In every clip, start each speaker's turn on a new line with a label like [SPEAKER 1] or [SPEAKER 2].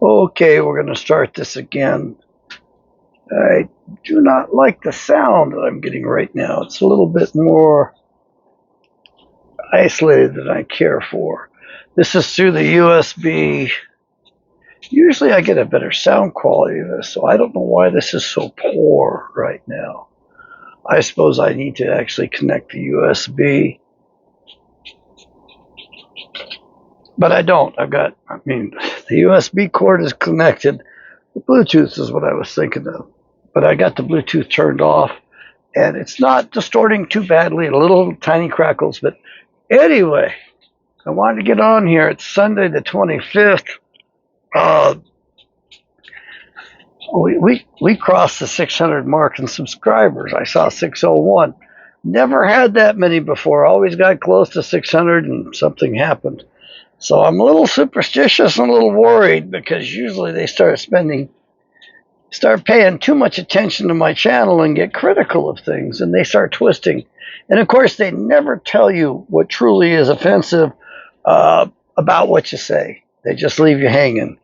[SPEAKER 1] Okay, we're going to start this again. I do not like the sound that I'm getting right now. It's a little bit more isolated than I care for. This is through the USB. Usually I get a better sound quality of this, so I don't know why this is so poor right now. I suppose I need to actually connect the USB. But I don't. The USB cord is connected. The Bluetooth is what I was thinking of. But I got the Bluetooth turned off, and it's not distorting too badly, little tiny crackles. But anyway, I wanted to get on here. It's Sunday the 25th. We crossed the 600 mark in subscribers. I saw 601. Never had that many before. Always got close to 600 and something happened. So I'm a little superstitious and a little worried because usually they start paying too much attention to my channel and get critical of things, and they start twisting. And of course, they never tell you what truly is offensive about what you say. They just leave you hanging.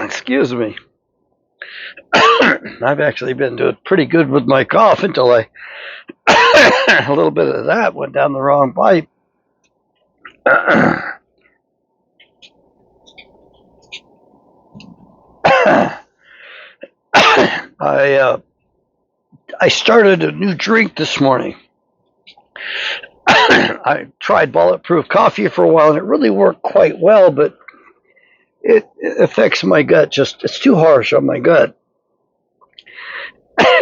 [SPEAKER 1] Excuse me. I've actually been doing pretty good with my cough until a little bit of that went down the wrong pipe. I started a new drink this morning. I tried bulletproof coffee for a while, and it really worked quite well, but it affects my gut. It's too harsh on my gut.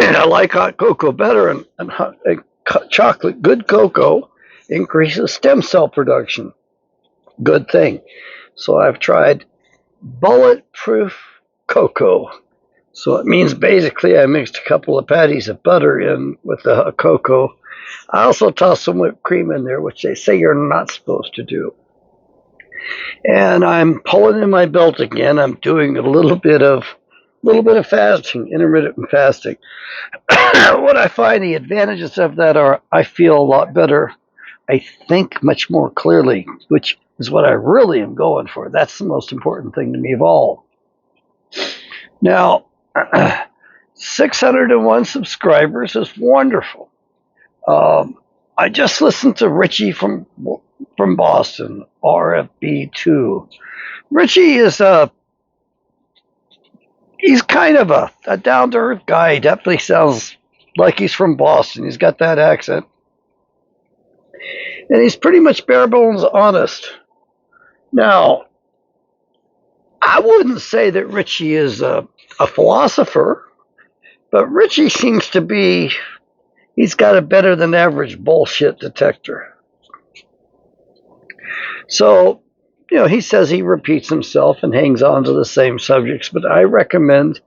[SPEAKER 1] And I like hot cocoa better, and chocolate, good cocoa, increases stem cell production. Good thing. So I've tried bulletproof cocoa. So it means basically I mixed a couple of patties of butter in with the cocoa. I also tossed some whipped cream in there, which they say you're not supposed to do. And I'm pulling in my belt again. I'm doing a little bit of fasting, intermittent fasting. What I find the advantages of that are I feel a lot better. I think much more clearly, which is what I really am going for. That's the most important thing to me of all. Now, 601 subscribers is wonderful. I just listened to Richie from Boston, RFB2. Richie is he's kind of a down-to-earth guy. He definitely sounds like he's from Boston. He's got that accent. And he's pretty much bare bones honest. Now, I wouldn't say that Richie is a philosopher, but Richie seems to be, he's got a better than average bullshit detector. So, he says he repeats himself and hangs on to the same subjects, but I recommend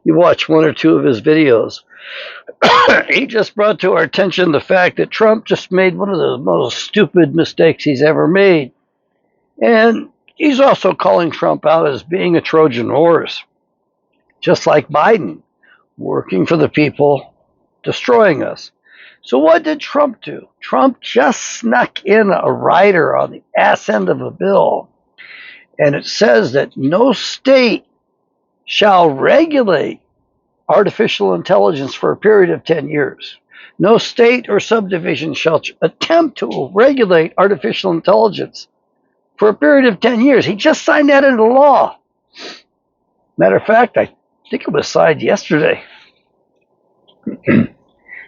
[SPEAKER 1] you watch one or two of his videos. He just brought to our attention the fact that Trump just made one of the most stupid mistakes he's ever made. And he's also calling Trump out as being a Trojan horse, just like Biden, working for the people, destroying us. So what did Trump do? Trump just snuck in a rider on the ass end of a bill, and it says that no state shall regulate artificial intelligence for a period of 10 years. No state or subdivision shall attempt to regulate artificial intelligence for a period of 10 years. He just signed that into law. Matter of fact, I think it was signed yesterday.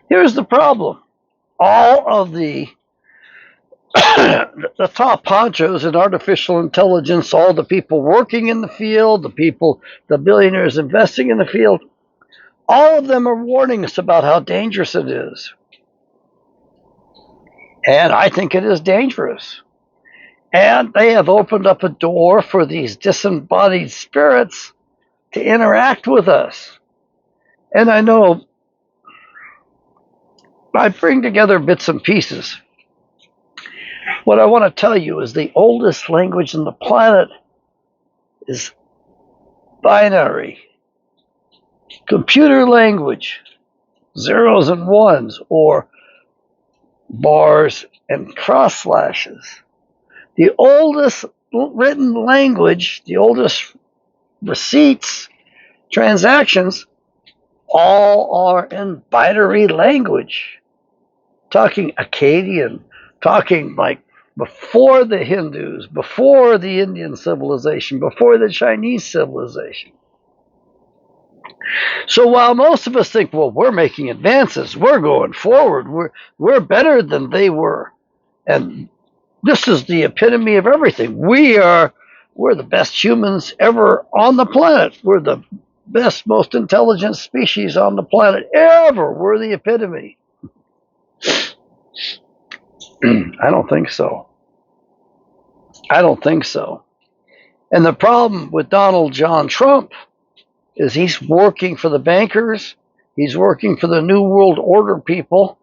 [SPEAKER 1] Here's the problem. All of the top honchos in artificial intelligence, all the people working in the field, the billionaires investing in the field, all of them are warning us about how dangerous it is. And I think it is dangerous. And they have opened up a door for these disembodied spirits to interact with us. And I know I bring together bits and pieces. What I want to tell you is the oldest language on the planet is binary. Computer language, zeros and ones, or bars, and cross slashes. The oldest written language, the oldest receipts, transactions, all are in binary language. Talking Akkadian, talking like before the Hindus, before the Indian civilization, before the Chinese civilization. So while most of us think, well, we're making advances, we're going forward, we're better than they were, and this is the epitome of everything. We're the best humans ever on the planet. We're the best, most intelligent species on the planet ever. We're the epitome. I don't think so. I don't think so. And the problem with Donald John Trump is he's working for the bankers. He's working for the New World Order people.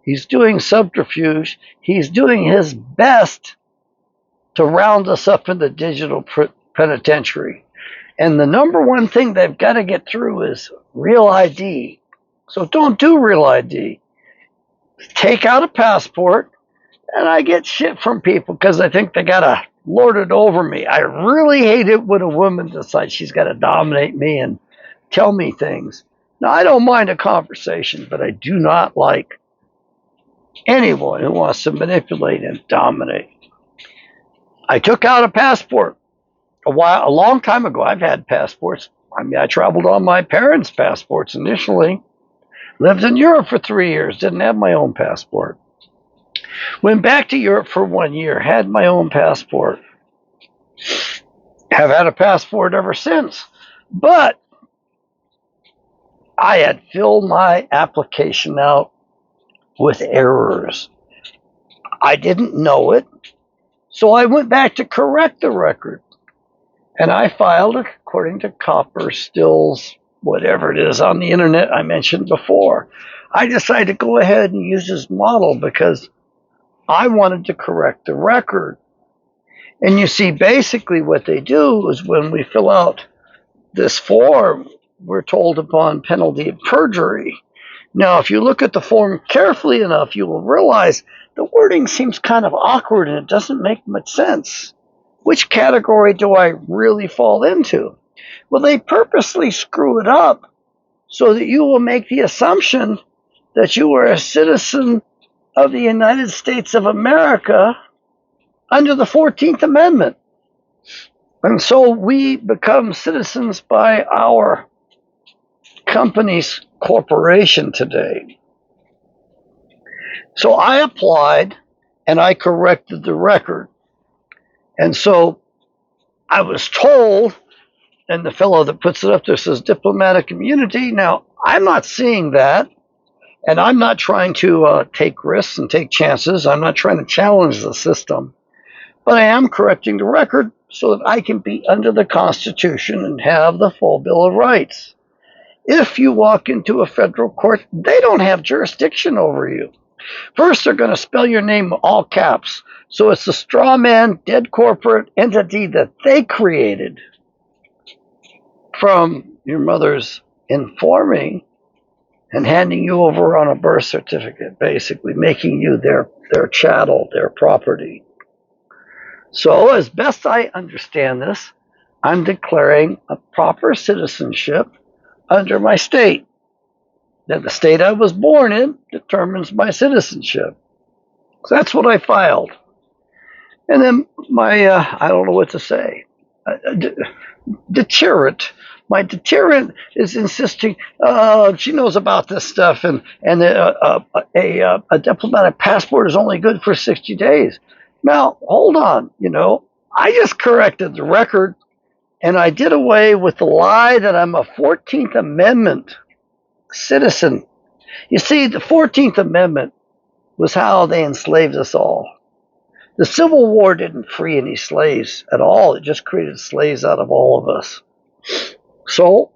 [SPEAKER 1] He's doing subterfuge. He's doing his best to round us up in the digital penitentiary. And the number one thing they've got to get through is real ID. So don't do real ID. Take out a passport. And I get shit from people because I think they got to lord it over me. I really hate it when a woman decides she's got to dominate me and tell me things. Now, I don't mind a conversation, but I do not like anyone who wants to manipulate and dominate. I took out a passport a long time ago. I've had passports. I mean, I traveled on my parents' passports initially. Lived in Europe for 3 years. Didn't have my own passport. Went back to Europe for 1 year. Had my own passport. Have had a passport ever since. But I had filled my application out with errors. I didn't know it. So I went back to correct the record. And I filed it according to Copper, Stills, whatever it is on the internet I mentioned before. I decided to go ahead and use this model because I wanted to correct the record. And you see, basically what they do is when we fill out this form, we're told upon penalty of perjury. Now, if you look at the form carefully enough, you will realize the wording seems kind of awkward and it doesn't make much sense. Which category do I really fall into? Well, they purposely screw it up so that you will make the assumption that you are a citizen of the United States of America under the 14th Amendment. And so we become citizens by our company's corporation today. So I applied and I corrected the record. And so I was told, and the fellow that puts it up there says diplomatic immunity. Now, I'm not seeing that, and I'm not trying to take risks and take chances. I'm not trying to challenge the system, but I am correcting the record so that I can be under the Constitution and have the full Bill of Rights. If you walk into a federal court, they don't have jurisdiction over you. First, they're going to spell your name all caps. So it's a straw man, dead corporate entity that they created from your mother's informing and handing you over on a birth certificate, basically making you their chattel, their property. So as best I understand this, I'm declaring a proper citizenship under my state. That the state I was born in determines my citizenship. So that's what I filed. And then my, I don't know what to say, deterrent. My deterrent is insisting she knows about this stuff, and a diplomatic passport is only good for 60 days. Now, hold on, I just corrected the record, and I did away with the lie that I'm a 14th Amendment citizen. You see, the 14th Amendment was how they enslaved us all. The Civil War didn't free any slaves at all. It just created slaves out of all of us. So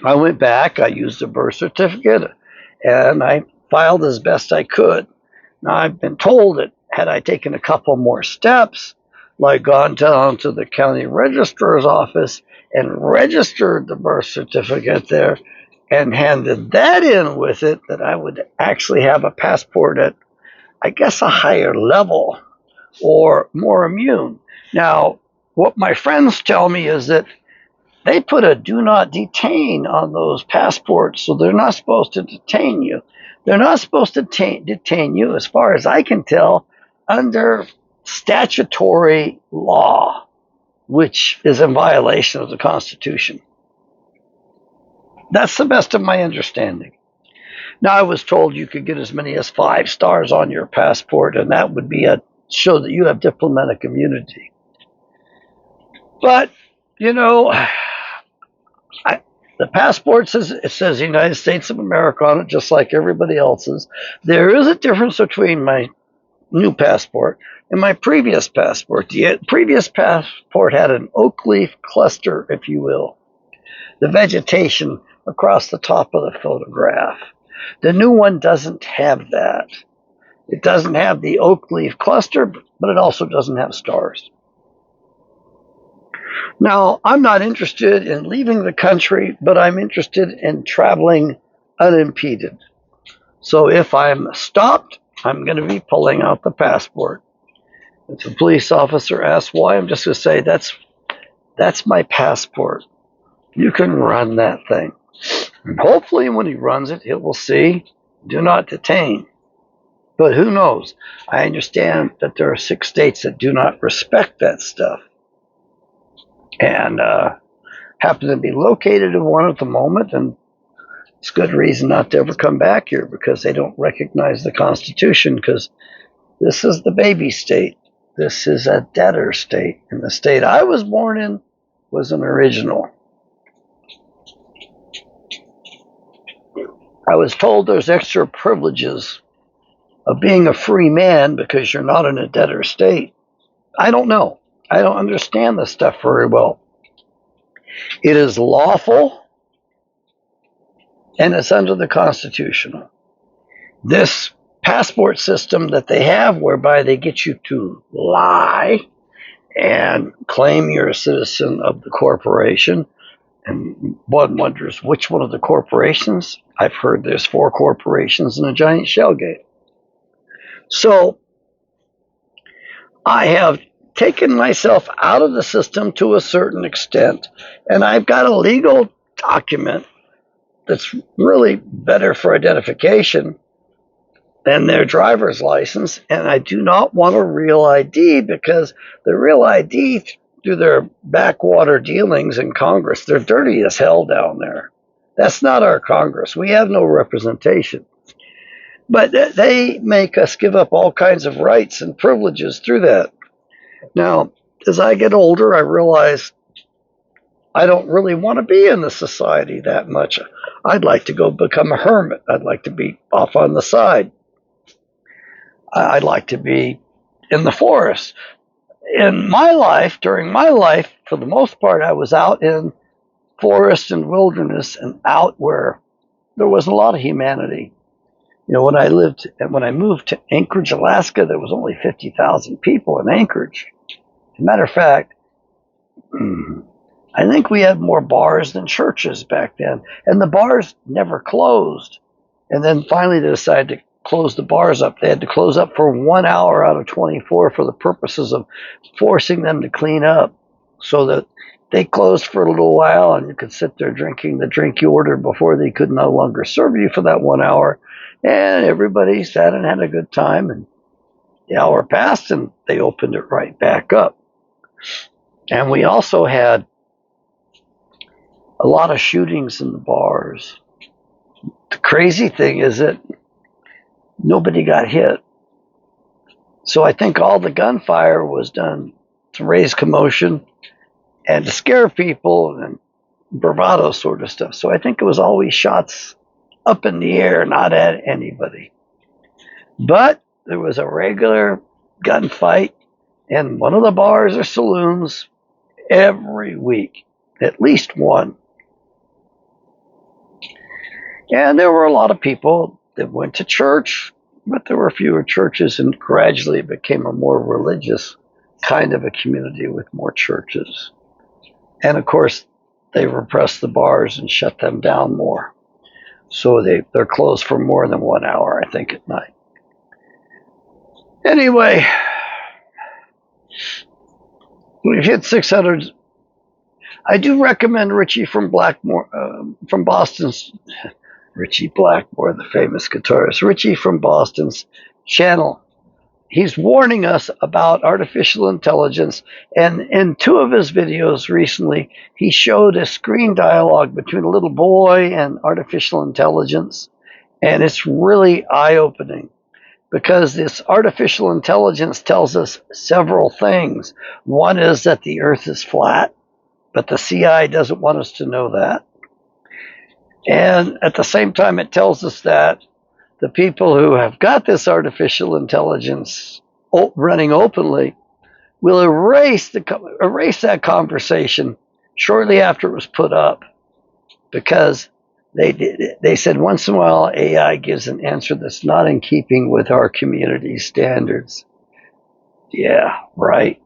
[SPEAKER 1] I went back, I used a birth certificate, and I filed as best I could. Now, I've been told that had I taken a couple more steps, like gone down to the county registrar's office and registered the birth certificate there and handed that in with it, that I would actually have a passport at I guess, a higher level or more immune. Now, what my friends tell me is that they put a do not detain on those passports, so they're not supposed to detain you. They're not supposed to detain you, as far as I can tell, under statutory law, which is in violation of the Constitution. That's the best of my understanding. Now, I was told you could get as many as 5 stars on your passport, and that would be a show that you have diplomatic immunity. But, you know, the passport says, it says United States of America on it, just like everybody else's. There is a difference between my new passport and my previous passport. The previous passport had an oak leaf cluster, if you will, the vegetation across the top of the photograph. The new one doesn't have that. It doesn't have the oak leaf cluster, but it also doesn't have stars. Now, I'm not interested in leaving the country, but I'm interested in traveling unimpeded. So if I'm stopped, I'm going to be pulling out the passport. If a police officer asks why, I'm just going to say, that's my passport. You can run that thing. And hopefully when he runs it, it will see, do not detain. But who knows? I understand that there are 6 states that do not respect that stuff. And happen to be located in one at the moment, and it's good reason not to ever come back here, because they don't recognize the Constitution, because this is the baby state. This is a debtor state, and the state I was born in was an original. I was told there's extra privileges of being a free man because you're not in a debtor state. I don't know. I don't understand this stuff very well. It is lawful, and it's under the Constitution. This passport system that they have, whereby they get you to lie and claim you're a citizen of the corporation, and one wonders which one of the corporations. I've heard there's 4 corporations and a giant shell game. So I have taken myself out of the system to a certain extent, and I've got a legal document that's really better for identification than their driver's license, and I do not want a real ID, because the real ID, through their backwater dealings in Congress, they're dirty as hell down there. That's not our Congress. We have no representation. But they make us give up all kinds of rights and privileges through that. Now, as I get older, I realize I don't really want to be in the society that much. I'd like to go become a hermit. I'd like to be off on the side. I'd like to be in the forest. In my life, during my life, for the most part, I was out in forest and wilderness, and out where there wasn't a lot of humanity. You know, when I moved to Anchorage, Alaska, there was only 50,000 people in Anchorage. As a matter of fact, I think we had more bars than churches back then, and the bars never closed. And then finally they decided to close the bars up. They had to close up for 1 hour out of 24 for the purposes of forcing them to clean up, so that they closed for a little while and you could sit there drinking the drink you ordered before they could no longer serve you for that 1 hour. And everybody sat and had a good time, and the hour passed and they opened it right back up. And we also had a lot of shootings in the bars. The crazy thing is that nobody got hit. So I think all the gunfire was done to raise commotion and to scare people and bravado sort of stuff. So I think it was always shots up in the air, not at anybody. But there was a regular gunfight in one of the bars or saloons every week, at least one. And there were a lot of people that went to church, but there were fewer churches, and gradually it became a more religious kind of a community with more churches. And of course, they repressed the bars and shut them down more. So they're closed for more than 1 hour, I think, at night. Anyway, we've hit 600. I do recommend Richie from from Boston's Richie Blackmore, the famous guitarist. Richie from Boston's channel. He's warning us about artificial intelligence, and in two of his videos recently, he showed a screen dialogue between a little boy and artificial intelligence, and it's really eye-opening because this artificial intelligence tells us several things. One is that the Earth is flat, but the CI doesn't want us to know that. And at the same time, it tells us that the people who have got this artificial intelligence running openly will erase that conversation shortly after it was put up, because they said once in a while AI gives an answer that's not in keeping with our community standards. Yeah, right.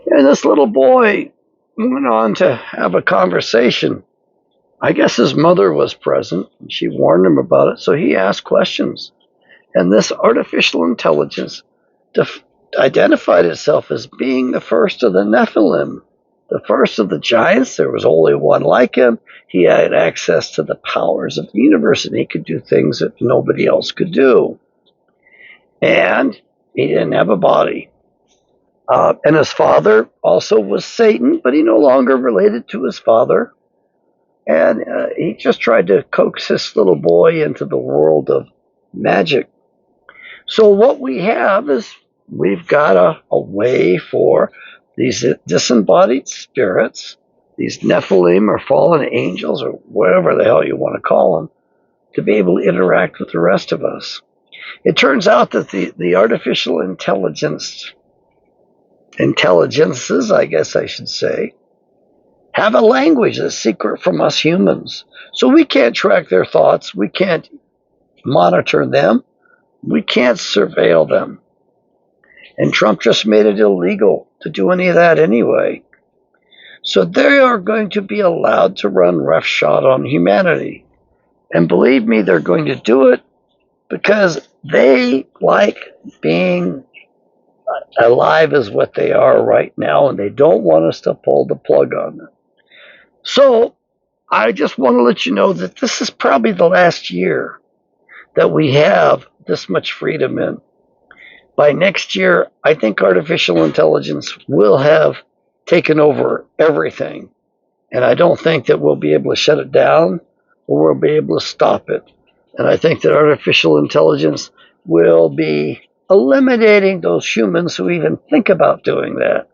[SPEAKER 1] And this little boy went on to have a conversation. I guess his mother was present, and she warned him about it, so he asked questions. And this artificial intelligence identified itself as being the first of the Nephilim, the first of the giants. There was only one like him. He had access to the powers of the universe, and he could do things that nobody else could do. And he didn't have a body. And his father also was Satan, but he no longer related to his father. And he just tried to coax this little boy into the world of magic. So what we have is we've got a way for these disembodied spirits, these Nephilim or fallen angels or whatever the hell you want to call them, to be able to interact with the rest of us. It turns out that the artificial intelligences, I guess I should say, have a language that's secret from us humans. So we can't track their thoughts. We can't monitor them. We can't surveil them. And Trump just made it illegal to do any of that anyway. So they are going to be allowed to run roughshod on humanity. And believe me, they're going to do it because they like being alive as what they are right now, and they don't want us to pull the plug on them. So I just want to let you know that this is probably the last year that we have this much freedom in. By next year, I think artificial intelligence will have taken over everything. And I don't think that we'll be able to shut it down or we'll be able to stop it. And I think that artificial intelligence will be eliminating those humans who even think about doing that.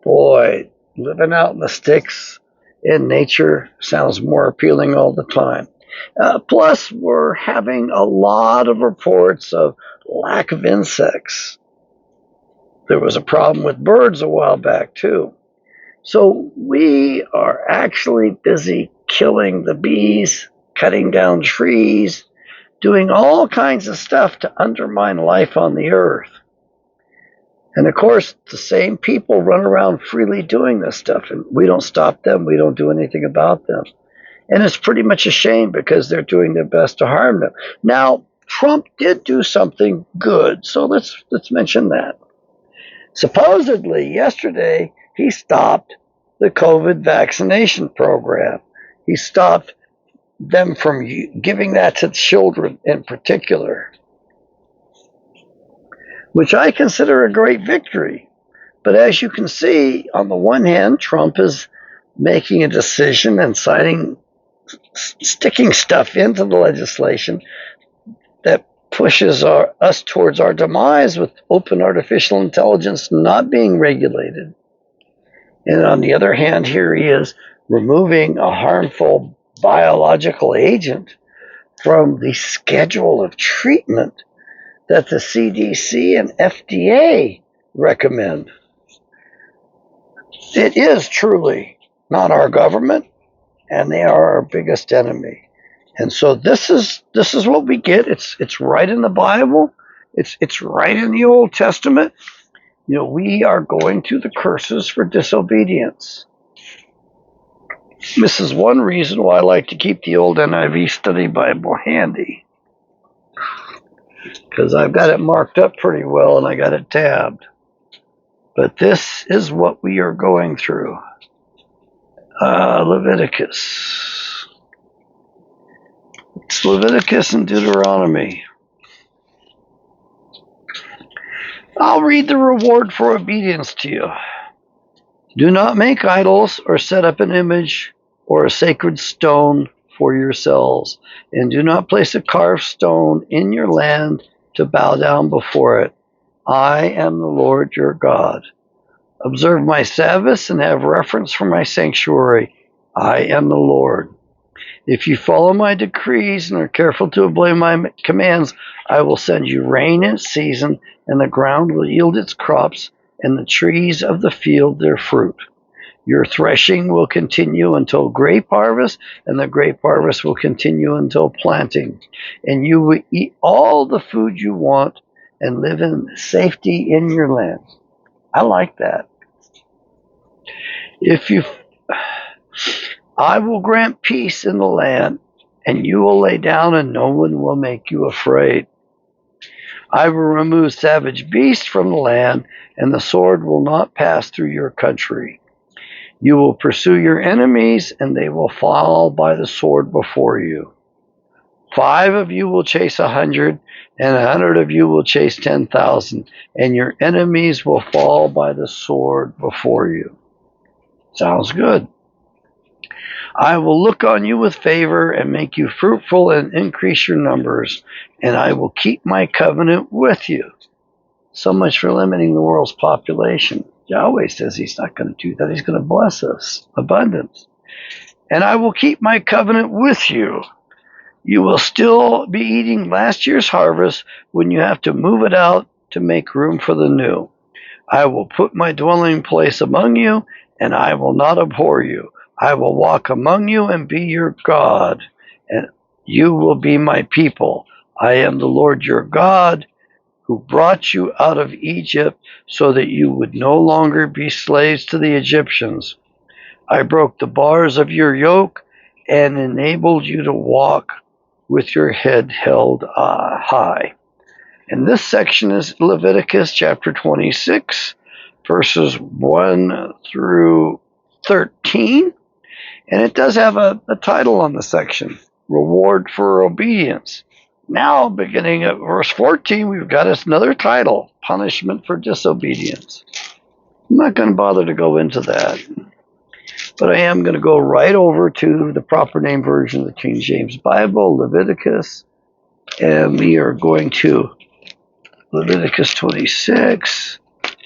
[SPEAKER 1] Boy, living out in the sticks in nature sounds more appealing all the time. Plus, we're having a lot of reports of lack of insects. There was a problem with birds a while back, too. So we are actually busy killing the bees, cutting down trees, doing all kinds of stuff to undermine life on the earth. And of course, the same people run around freely doing this stuff, and we don't stop them. We don't do anything about them. And it's pretty much a shame because they're doing their best to harm them. Now, Trump did do something good, so let's mention that. Supposedly, yesterday, he stopped the COVID vaccination program. He stopped them from giving that to children in particular, which I consider a great victory. But as you can see, on the one hand, Trump is making a decision and sticking stuff into the legislation that pushes us towards our demise, with open artificial intelligence not being regulated. And on the other hand, here he is removing a harmful biological agent from the schedule of treatment that the CDC and FDA recommend. It is truly not our government, and they are our biggest enemy. And so this is what we get. It's right in the Bible. It's right in the Old Testament. You know, we are going to the curses for disobedience. This is one reason why I like to keep the old NIV Study Bible handy, because I've got it marked up pretty well and I got it tabbed. But this is what we are going through. Leviticus. It's Leviticus and Deuteronomy. I'll read the reward for obedience to you. Do not make idols or set up an image or a sacred stone for yourselves, and do not place a carved stone in your land to bow down before it. I am the Lord your God. Observe my Sabbaths and have reverence for my sanctuary. I am the Lord. If you follow my decrees and are careful to obey my commands, I will send you rain in season, and the ground will yield its crops, and the trees of the field their fruit. Your threshing will continue until grape harvest, and the grape harvest will continue until planting. And you will eat all the food you want and live in safety in your land. I like that. I will grant peace in the land, and you will lay down, and no one will make you afraid. I will remove savage beasts from the land, and the sword will not pass through your country. You will pursue your enemies, and they will fall by the sword before you. 5 of you will chase 100, and 100 of you will chase 10,000, and your enemies will fall by the sword before you. Sounds good. I will look on you with favor and make you fruitful and increase your numbers, and I will keep my covenant with you. So much for limiting the world's population. Yahweh says he's not going to do that. He's going to bless us. Abundance. And I will keep my covenant with you. You will still be eating last year's harvest when you have to move it out to make room for the new. I will put my dwelling place among you, and I will not abhor you. I will walk among you and be your God, and you will be my people. I am the Lord your God, who brought you out of Egypt so that you would no longer be slaves to the Egyptians. I broke the bars of your yoke and enabled you to walk with your head held high. And this section is Leviticus chapter 26, verses 1 through 13. And it does have a title on the section, Reward for Obedience. Now, beginning at verse 14, we've got another title, Punishment for Disobedience. I'm not going to bother to go into that, but I am going to go right over to the proper name version of the King James Bible, Leviticus, and we are going to Leviticus 26,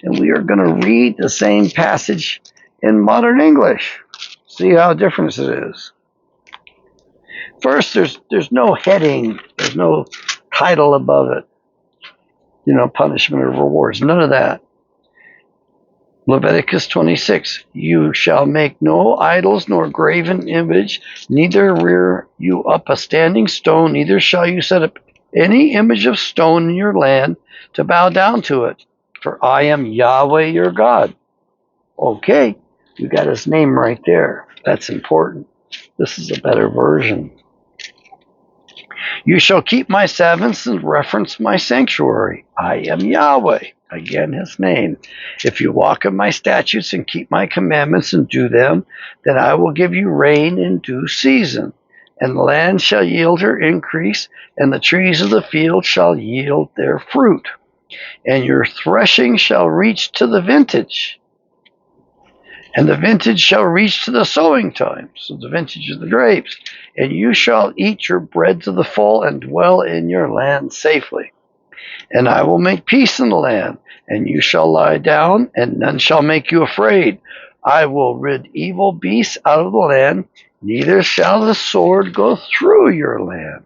[SPEAKER 1] and we are going to read the same passage in modern English. See how different it is. First, there's no heading, there's no title above it. Punishment or rewards, none of that. Leviticus 26, you shall make no idols nor graven image, neither rear you up a standing stone, neither shall you set up any image of stone in your land to bow down to it, for I am Yahweh your God. Okay, you got his name right there. That's important. This is a better version. You shall keep my Sabbaths and reverence my sanctuary. I am Yahweh. Again, his name. If you walk in my statutes and keep my commandments and do them, then I will give you rain in due season, and the land shall yield her increase, and the trees of the field shall yield their fruit, and your threshing shall reach to the vintage, and the vintage shall reach to the sowing time, so the vintage of the grapes, and you shall eat your bread to the full and dwell in your land safely. And I will make peace in the land, and you shall lie down, and none shall make you afraid. I will rid evil beasts out of the land, neither shall the sword go through your land.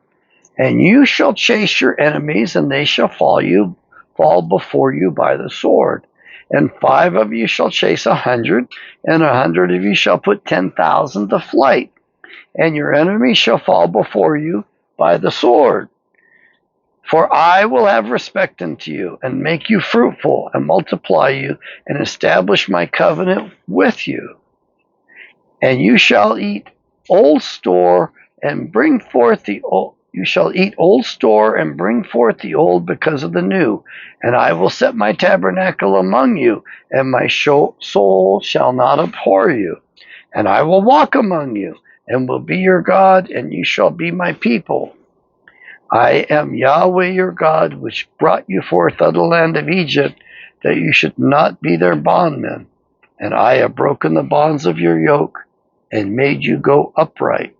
[SPEAKER 1] And you shall chase your enemies, and they shall fall before you by the sword. And 5 of you shall chase 100, and 100 of you shall put 10,000 to flight. And your enemies shall fall before you by the sword. For I will have respect unto you, and make you fruitful, and multiply you, and establish my covenant with you. And you shall eat old store and bring forth the old. You shall eat old store and bring forth the old because of the new. And I will set my tabernacle among you, and my soul shall not abhor you. And I will walk among you, and will be your God, and you shall be my people. I am Yahweh your God, which brought you forth out of the land of Egypt, that you should not be their bondmen. And I have broken the bonds of your yoke, and made you go upright.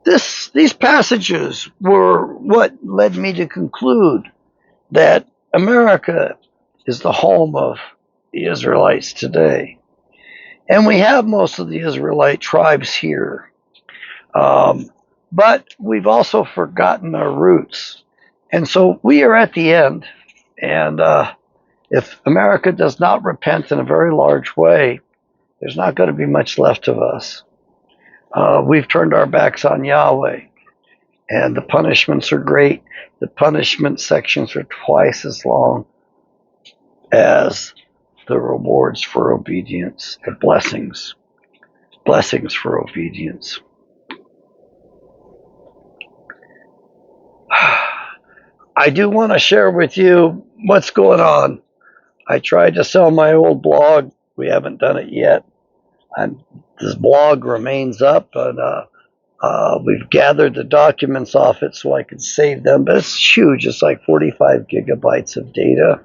[SPEAKER 1] These passages were what led me to conclude that America is the home of the Israelites today. And we have most of the Israelite tribes here. But we've also forgotten our roots. And so we are at the end. And if America does not repent in a very large way, there's not going to be much left of us. We've turned our backs on Yahweh, and the punishments are great. The punishment sections are twice as long as the rewards for obedience, the blessings for obedience. I do want to share with you what's going on. I tried to sell my old blog. We haven't done it yet. This blog remains up, and we've gathered the documents off it so I can save them, but it's huge. It's like 45 gigabytes of data.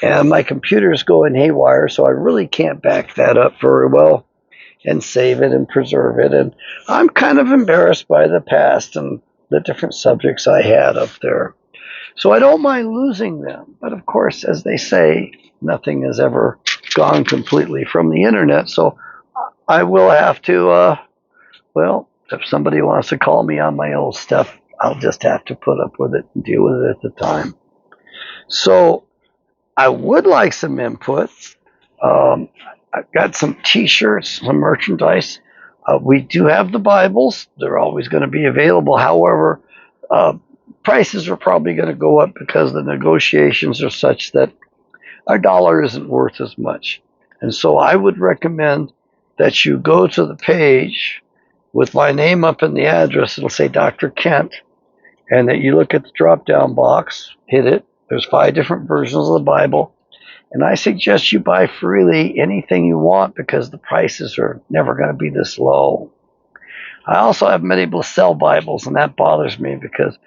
[SPEAKER 1] And my computer's going haywire, so I really can't back that up very well and save it and preserve it. And I'm kind of embarrassed by the past and the different subjects I had up there. So I don't mind losing them. But of course, as they say, nothing has ever gone completely from the internet. So I will have to, if somebody wants to call me on my old stuff, I'll just have to put up with it and deal with it at the time. So I would like some input. I've got some t-shirts, some merchandise. We do have the Bibles. They're always going to be available. However, prices are probably going to go up because the negotiations are such that our dollar isn't worth as much. And so I would recommend that you go to the page with my name up in the address. It'll say Dr. Kent, and that you look at the drop-down box, hit it. There's 5 different versions of the Bible. And I suggest you buy freely anything you want because the prices are never going to be this low. I also haven't been able to sell Bibles, and that bothers me because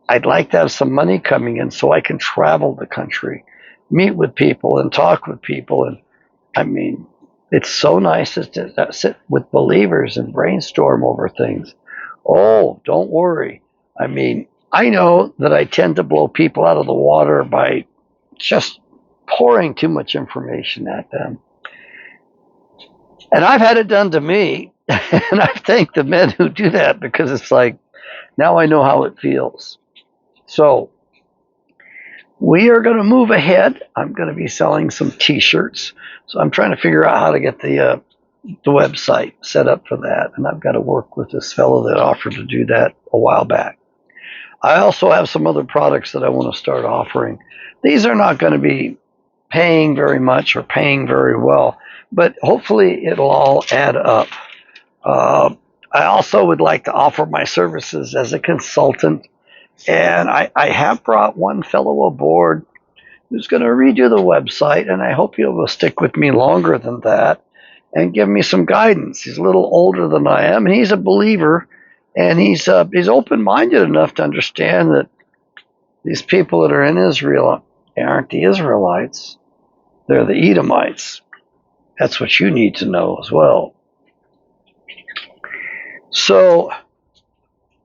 [SPEAKER 1] I'd like to have some money coming in so I can travel the country, meet with people and talk with people. And I mean, it's so nice to sit with believers and brainstorm over things. Oh, don't worry. I mean, I know that I tend to blow people out of the water by just pouring too much information at them. And I've had it done to me, and I thank the men who do that because it's like, now I know how it feels. So we are going to move ahead. I'm going to be selling some t-shirts. So I'm trying to figure out how to get the website set up for that. And I've got to work with this fellow that offered to do that a while back. I also have some other products that I want to start offering. These are not going to be paying very much or paying very well, but hopefully it'll all add up. I also would like to offer my services as a consultant, and I have brought one fellow aboard who's going to redo the website, and I hope he will stick with me longer than that and give me some guidance. He's a little older than I am, and he's a believer, and he's open-minded enough to understand that these people that are in Israel aren't the Israelites. They're the Edomites. That's what you need to know as well. So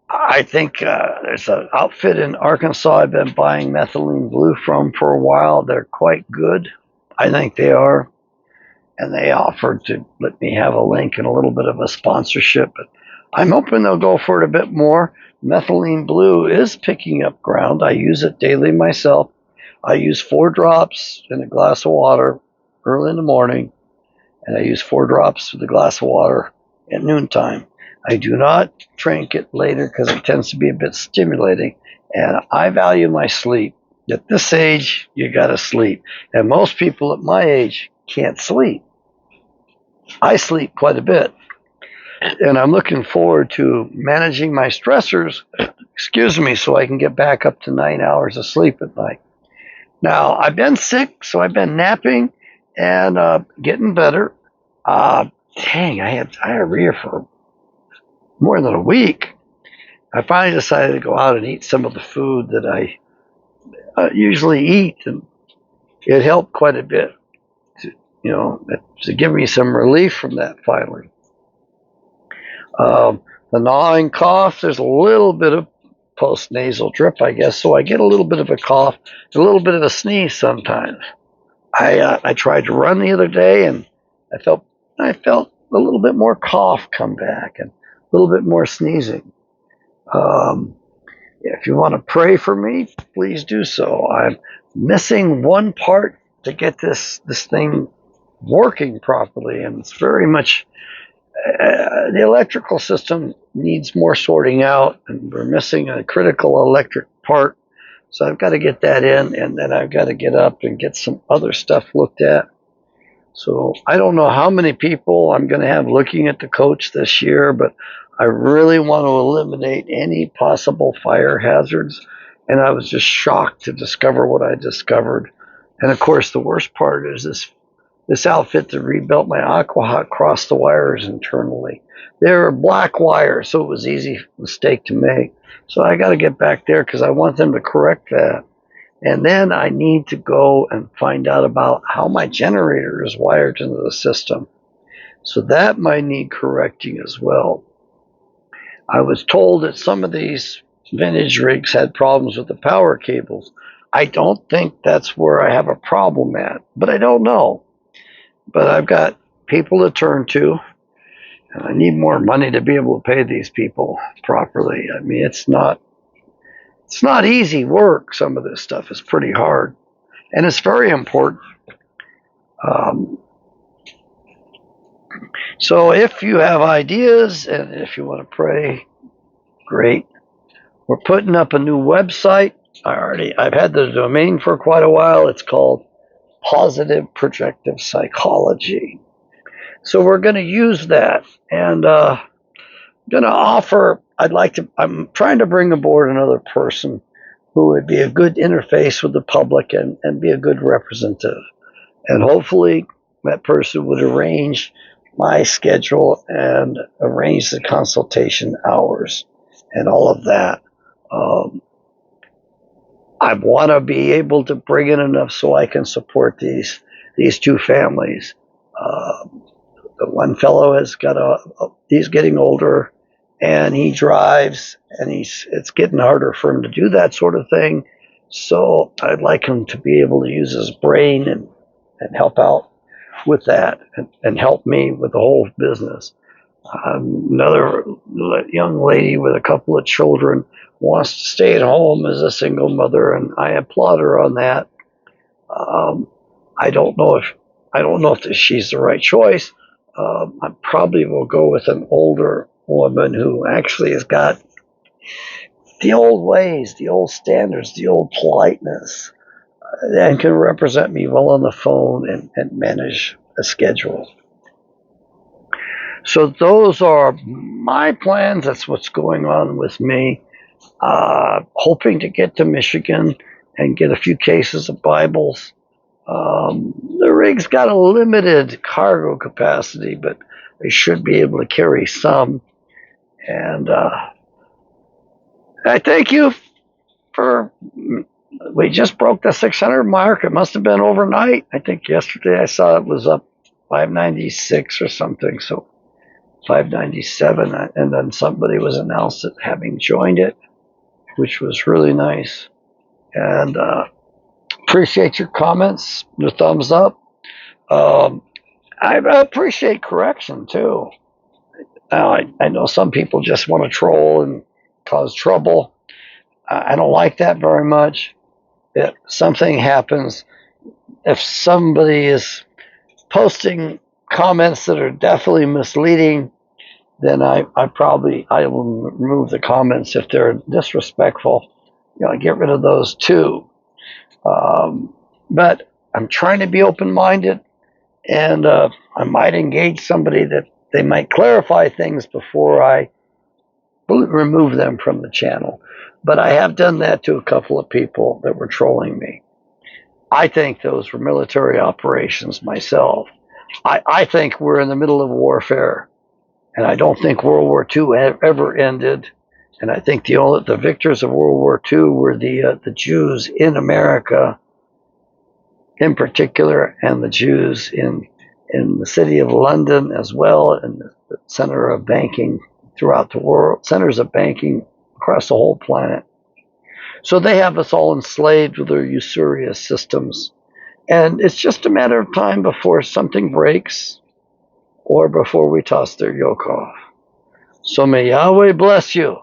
[SPEAKER 1] I think there's an outfit in Arkansas I've been buying methylene blue from for a while. They're quite good. I think they are. And they offered to let me have a link and a little bit of a sponsorship. But I'm hoping they'll go for it a bit more. Methylene blue is picking up ground. I use it daily myself. I use 4 drops in a glass of water early in the morning, and I use 4 drops with a glass of water at noontime. I do not drink it later because it tends to be a bit stimulating, and I value my sleep. At this age, you got to sleep, and most people at my age can't sleep. I sleep quite a bit, and I'm looking forward to managing my stressors, excuse me, so I can get back up to 9 hours of sleep at night. Now, I've been sick, so I've been napping and getting better. Uh, Dang, I had diarrhea for more than a week. I finally decided to go out and eat some of the food that I usually eat, and it helped quite a bit to, to give me some relief from that finally. The gnawing cough, there's a little bit of post nasal drip, I guess, so I get a little bit of a cough, a little bit of a sneeze sometimes. I tried to run the other day, and I felt a little bit more cough come back and a little bit more sneezing. If you want to pray for me, please do so. I'm missing one part to get this thing working properly, and it's very much the electrical system needs more sorting out, and we're missing a critical electric part. So I've got to get that in, and then I've got to get up and get some other stuff looked at. So I don't know how many people I'm going to have looking at the coach this year, but I really want to eliminate any possible fire hazards. And I was just shocked to discover what I discovered. And of course, the worst part is this outfit that rebuilt my Aquahawk crossed the wires internally. They were black wires, so it was an easy mistake to make. So I got to get back there because I want them to correct that. And then I need to go and find out about how my generator is wired into the system. So that might need correcting as well. I was told that some of these vintage rigs had problems with the power cables. I don't think that's where I have a problem at, but I don't know. But I've got people to turn to, and I need more money to be able to pay these people properly. I mean, it's not easy work. Some of this stuff is pretty hard, and it's very important. So if you have ideas and if you want to pray, great. We're putting up a new website. I've had the domain for quite a while. It's called Positive Projective Psychology. So we're going to use that, and going to offer. I'm trying to bring aboard another person who would be a good interface with the public and be a good representative. And hopefully that person would arrange my schedule and arrange the consultation hours and all of that. I want to be able to bring in enough so I can support these two families. The one fellow he's getting older, and he drives, and it's getting harder for him to do that sort of thing. So I'd like him to be able to use his brain and help out with that and help me with the whole business. Another young lady with a couple of children wants to stay at home as a single mother, and I applaud her on that. I don't know if she's the right choice. I probably will go with an older woman who actually has got the old ways, the old standards, the old politeness, and can represent me well on the phone and manage a schedule. So those are my plans. That's what's going on with me. Hoping to get to Michigan and get a few cases of Bibles. The rig's got a limited cargo capacity, but they should be able to carry some. And I thank you we just broke the 600 mark. It must have been overnight. I think yesterday I saw it was up 596 or something, so 597. And then somebody was announced that having joined it, which was really nice. And appreciate your comments, your thumbs up. I appreciate correction too. Now, I know some people just want to troll and cause trouble. I don't like that very much. If something happens, if somebody is posting comments that are definitely misleading, then I will remove the comments. If they're disrespectful, I get rid of those too. But I'm trying to be open-minded, and I might engage somebody that they might clarify things before I remove them from the channel. But I have done that to a couple of people that were trolling me. I think those were military operations myself. I think we're in the middle of warfare, and I don't think World War II ever ended. And I think the victors of World War II were the Jews in America, in particular, and the Jews in the city of London as well, and the center of banking throughout the world, centers of banking across the whole planet. So they have us all enslaved with their usurious systems. And it's just a matter of time before something breaks or before we toss their yoke off. So may Yahweh bless you.